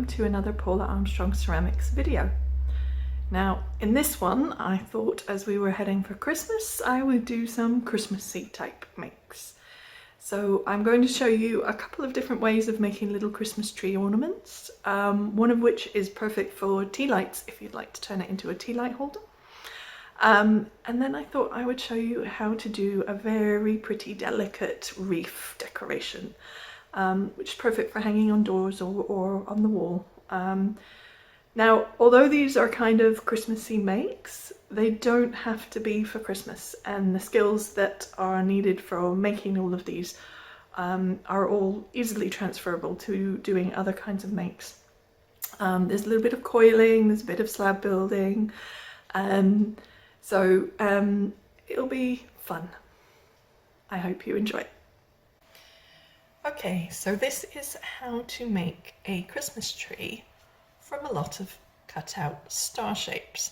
welcome to another Paula Armstrong ceramics video. Now in this one I thought as we were heading for Christmas I would do some Christmassy type makes. So I'm going to show you a couple of different ways of making little Christmas tree ornaments, one of which is perfect for tea lights if you'd like to turn it into a tea light holder. And then I thought I would show you how to do a very pretty delicate wreath decoration, which is perfect for hanging on doors or on the wall. Now, although these are kind of Christmassy makes, they don't have to be for Christmas, and the skills that are needed for making all of these are all easily transferable to doing other kinds of makes. There's a little bit of coiling, there's a bit of slab building, so it'll be fun. I hope you enjoy it. Okay, so this is how to make a Christmas tree from a lot of cut out star shapes.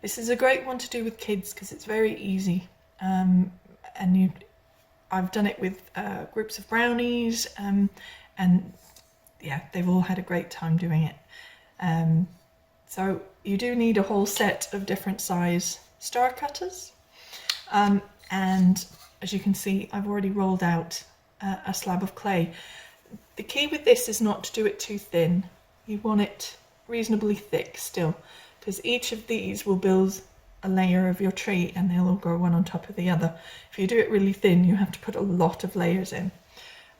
This is a great one to do with kids because it's very easy, and I've done it with groups of brownies, and yeah, they've all had a great time doing it. So you do need a whole set of different size star cutters, and as you can see I've already rolled out a slab of clay. The key with this is not to do it too thin. You want it reasonably thick still, because each of these will build a layer of your tree and they'll all go one on top of the other. If you do it really thin, you have to put a lot of layers in.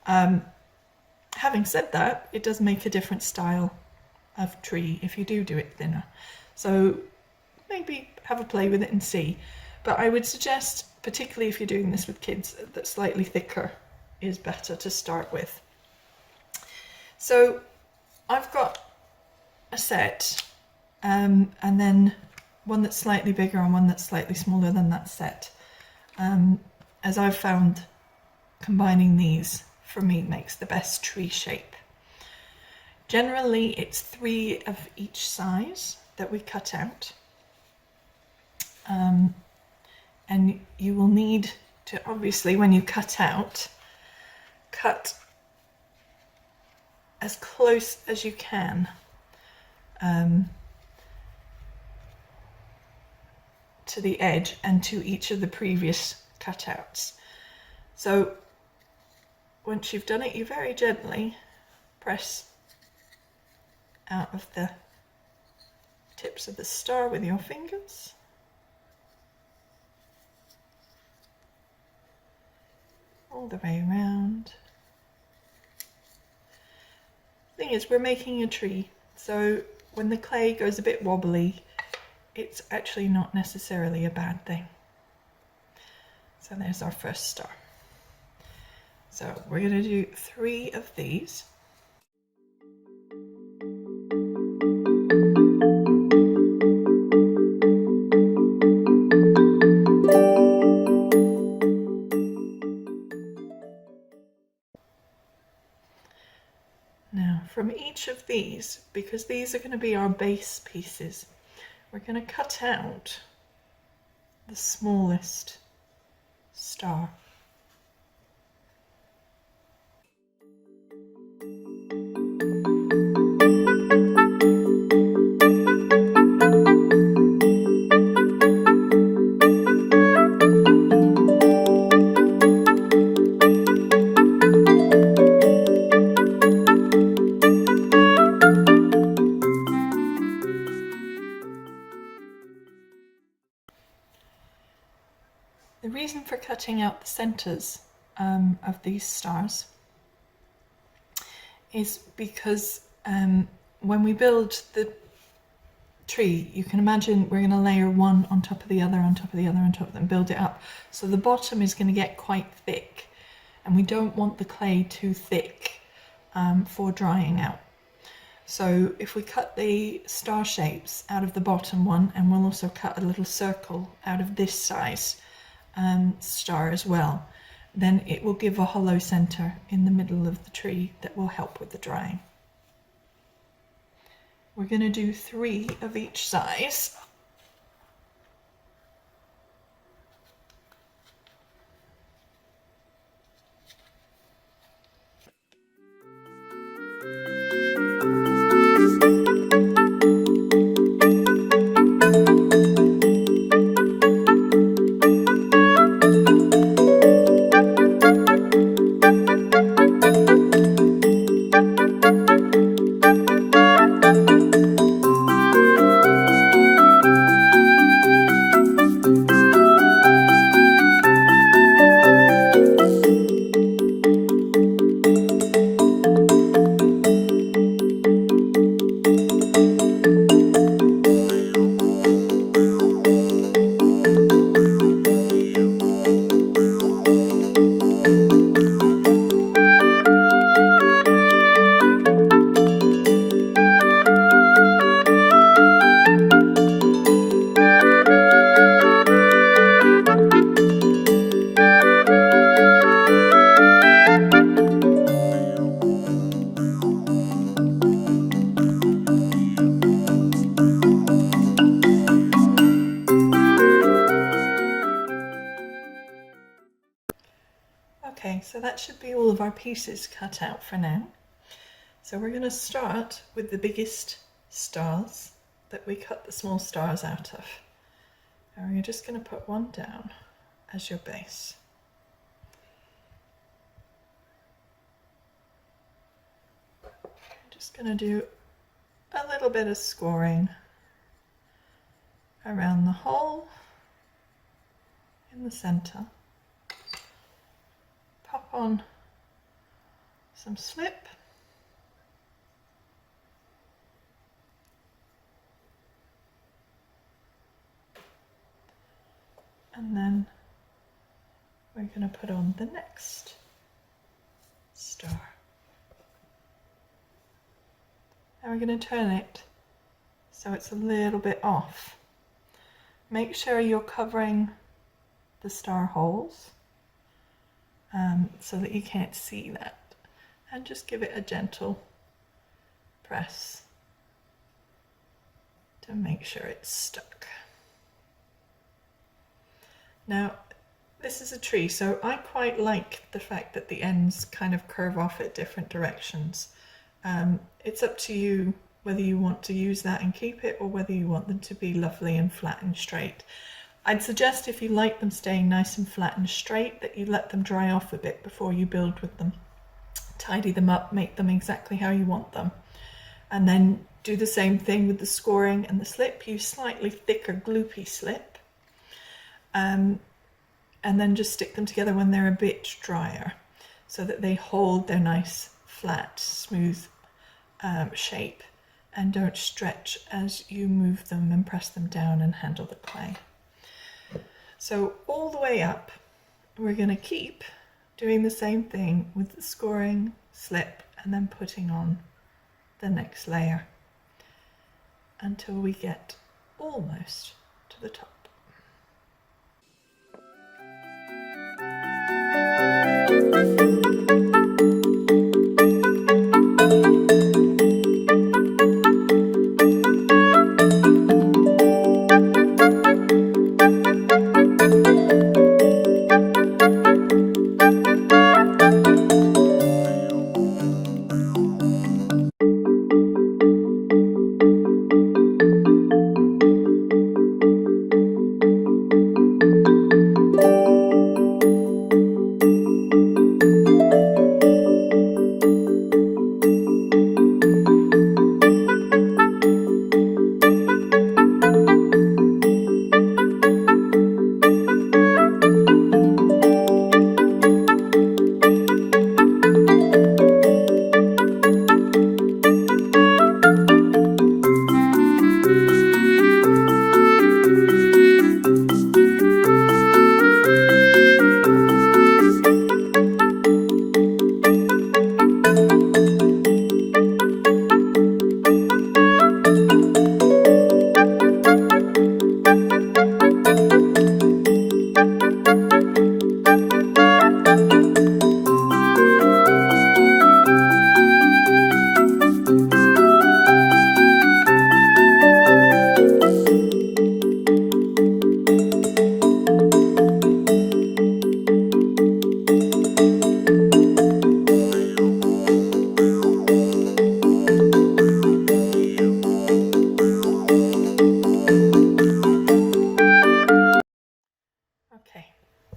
Having said that, it does make a different style of tree if you do it thinner. So maybe have a play with it and see. But I would suggest, particularly if you're doing this with kids, that slightly thicker is better to start with. So I've got a set, and then one that's slightly bigger and one that's slightly smaller than that set. As I've found, combining these for me makes the best tree shape. Generally it's 3 of each size that we cut out, and you will need to, obviously when you cut out, cut as close as you can to the edge and to each of the previous cutouts. So once you've done it, you very gently press out of the tips of the star with your fingers. All the way around. Thing is, we're making a tree, so when the clay goes a bit wobbly, it's actually not necessarily a bad thing. So there's our first star. So we're going to do 3 of these. Now from each of these, because these are going to be our base pieces, we're going to cut out the smallest star. The reason for cutting out the centers of these stars is because when we build the tree, you can imagine we're going to layer one on top of the other, on top of the other, on top of them, build it up. So the bottom is going to get quite thick, and we don't want the clay too thick for drying out. So if we cut the star shapes out of the bottom one, and we'll also cut a little circle out of this size star as well, then it will give a hollow center in the middle of the tree that will help with the drying. We're going to do 3 of each size. so that should be all of our pieces cut out for now. So we're going to start with the biggest stars that we cut the small stars out of. And we're just going to put one down as your base. I'm just going to do a little bit of scoring around the hole in the center. Pop on some slip. And then we're going to put on the next star. And we're going to turn it so it's a little bit off. Make sure you're covering the star holes so that you can't see that. And just give it a gentle press to make sure it's stuck. Now, this is a tree, so I quite like the fact that the ends kind of curve off at different directions. It's up to you whether you want to use that and keep it or whether you want them to be lovely and flat and straight. I'd suggest if you like them staying nice and flat and straight that you let them dry off a bit before you build with them. Tidy them up, make them exactly how you want them. And then do the same thing with the scoring and the slip. Use slightly thicker gloopy slip. And then just stick them together when they're a bit drier so that they hold their nice flat smooth shape and don't stretch as you move them and press them down and handle the clay. So all the way up we're going to keep doing the same thing with the scoring, slip, and then putting on the next layer until we get almost to the top.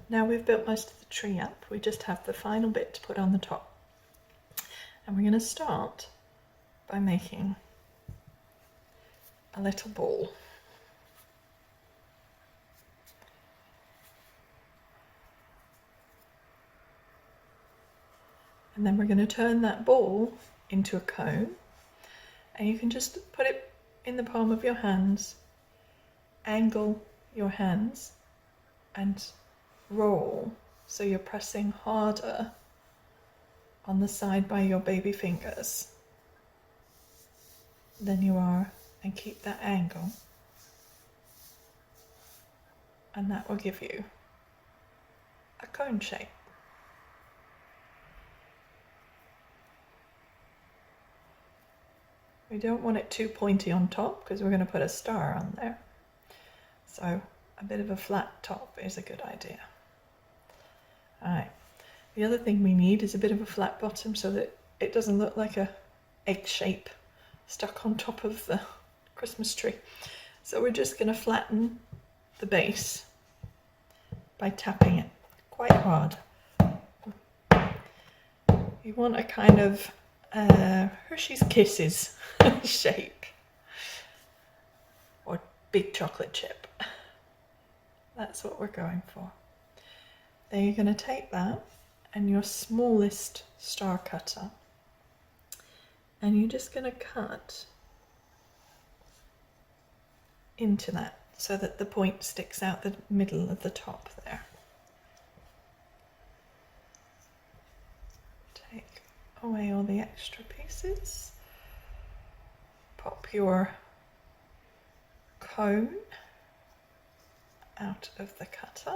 Now we've built most of the tree up, we just have the final bit to put on the top. And we're going to start by making a little ball. And then we're going to turn that ball into a cone. And you can just put it in the palm of your hands, angle your hands and roll so you're pressing harder on the side by your baby fingers than you are, and keep that angle, and that will give you a cone shape. We don't want it too pointy on top because we're going to put a star on there, so a bit of a flat top is a good idea. Alright, The other thing we need is a bit of a flat bottom so that it doesn't look like a egg shape stuck on top of the Christmas tree. So we're just going to flatten the base by tapping it quite hard. You want a kind of Hershey's Kisses shape, or big chocolate chip. That's what we're going for. Then you're going to take that and your smallest star cutter, and you're just going to cut into that so that the point sticks out the middle of the top there. Take away all the extra pieces. Pop your cone out of the cutter.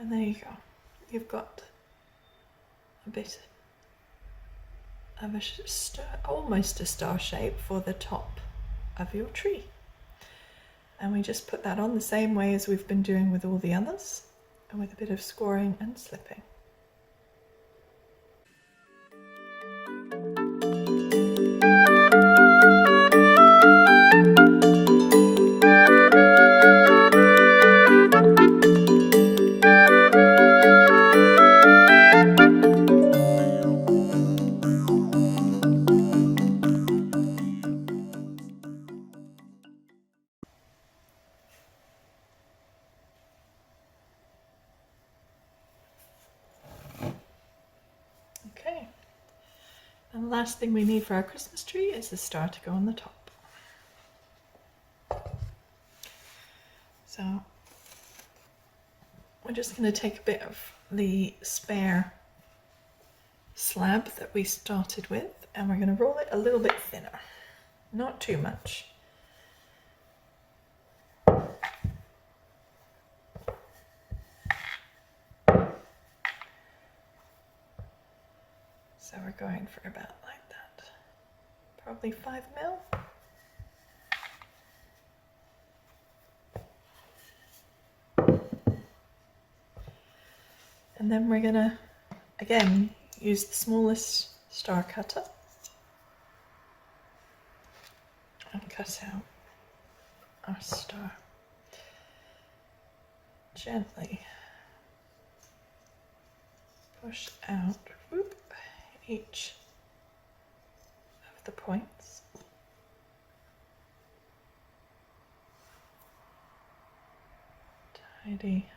And there you go. You've got a bit of a star, almost a star shape for the top of your tree. And we just put that on the same way as we've been doing with all the others, and with a bit of scoring and slipping. Okay, and the last thing we need for our Christmas tree is the star to go on the top. So we're just going to take a bit of the spare slab that we started with, and we're going to roll it a little bit thinner, not too much. So we're going for about like that, probably 5 mil. And then we're gonna, again, use the smallest star cutter and cut out our star. Gently push out, whoop, each of the points. Tidy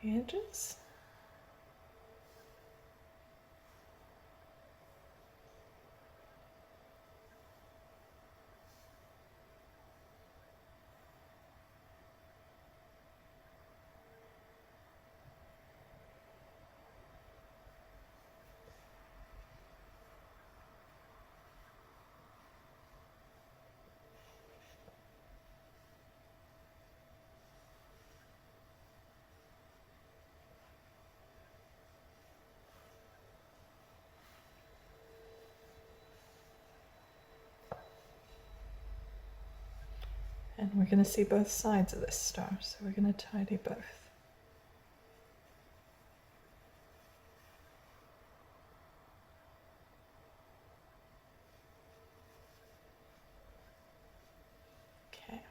the edges. And we're going to see both sides of this star, so we're going to tidy both. Okay.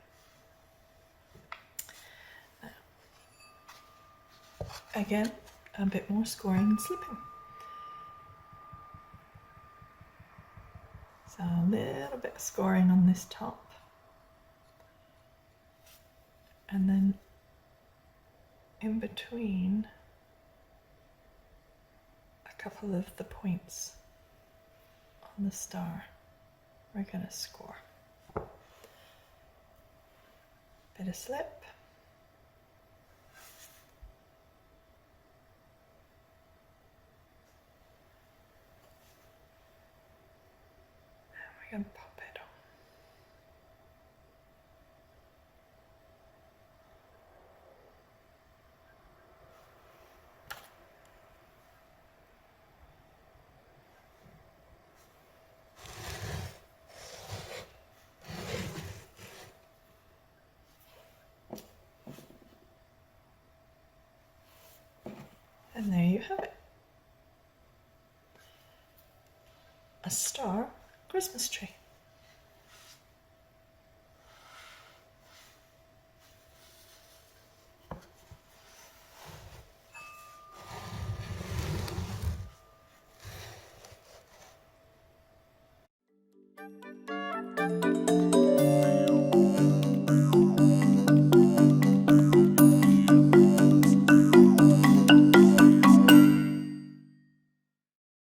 Now, again, a bit more scoring and slipping. So a little bit of scoring on this top. And then in between a couple of the points on the star, we're going to score. Bit of slip. And we're going to pop it on. have it. A star Christmas tree.